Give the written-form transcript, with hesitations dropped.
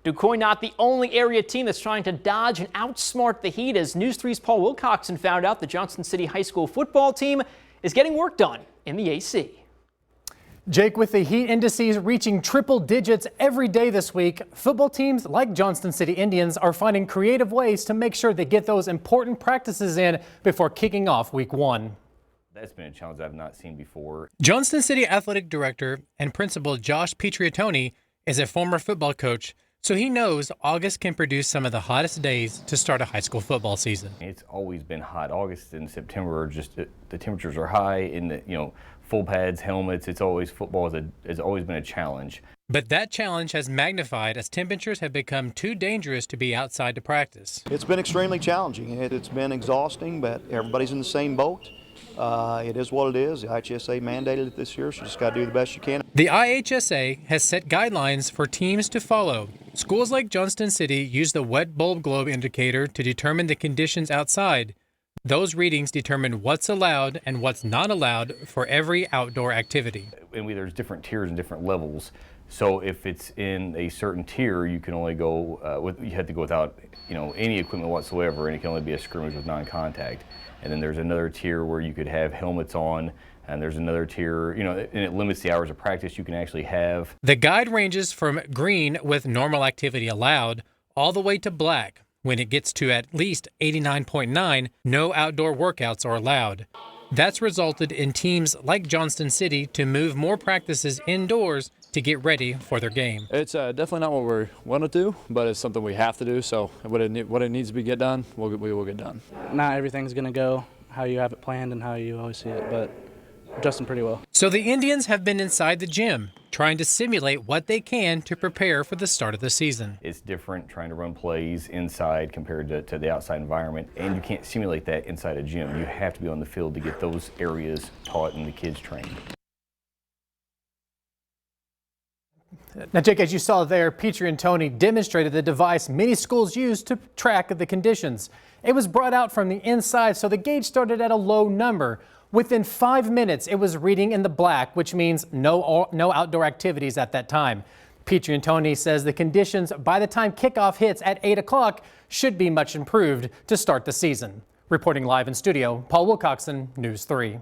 DuQuoin not the only area team that's trying to dodge and outsmart the heat, as News 3's Paul Wilcoxon found out the Johnston City High School football team is getting work done in the AC. Jake, with the heat indices reaching triple digits every day this week, football teams like Johnston City Indians are finding creative ways to make sure they get those important practices in before kicking off week 1. That's been a challenge I've not seen before. Johnston City Athletic Director and Principal Josh Pietriatoni is a former football coach, so he knows August can produce some of the hottest days to start a high school football season. It's always been hot. August and September are just, the temperatures are high, and full pads, helmets. Football has always been a challenge. But that challenge has magnified as temperatures have become too dangerous to be outside to practice. It's been extremely challenging. It's been exhausting, but everybody's in the same boat. It is what it is. The IHSA mandated it this year, so you just got to do the best you can. The IHSA has set guidelines for teams to follow. Schools like Johnston City use the wet bulb globe indicator to determine the conditions outside. Those readings determine what's allowed and what's not allowed for every outdoor activity. And there's different tiers and different levels. So if it's in a certain tier, you can only go you have to go without any equipment whatsoever, and it can only be a scrimmage with non-contact. And then there's another tier where you could have helmets on, and there's another tier, and it limits the hours of practice you can actually have. The guide ranges from green with normal activity allowed all the way to black. When it gets to at least 89.9, no outdoor workouts are allowed. That's resulted in teams like Johnston City to move more practices indoors to get ready for their game. It's definitely not what we want to do, but it's something we have to do. So what it needs to be get done, we will get done. Not everything's going to go how you have it planned and how you always see it, but adjusting pretty well. So the Indians have been inside the gym, trying to simulate what they can to prepare for the start of the season. It's different trying to run plays inside compared to the outside environment, and you can't simulate that inside a gym. You have to be on the field to get those areas taught and the kids trained. Now, Jake, as you saw there, Pietriatoni demonstrated the device many schools use to track the conditions. It was brought out from the inside, so the gauge started at a low number. Within 5 minutes, it was reading in the black, which means no outdoor activities at that time. Pietriatoni says the conditions by the time kickoff hits at 8 o'clock should be much improved to start the season. Reporting live in studio, Paul Wilcoxon, News 3.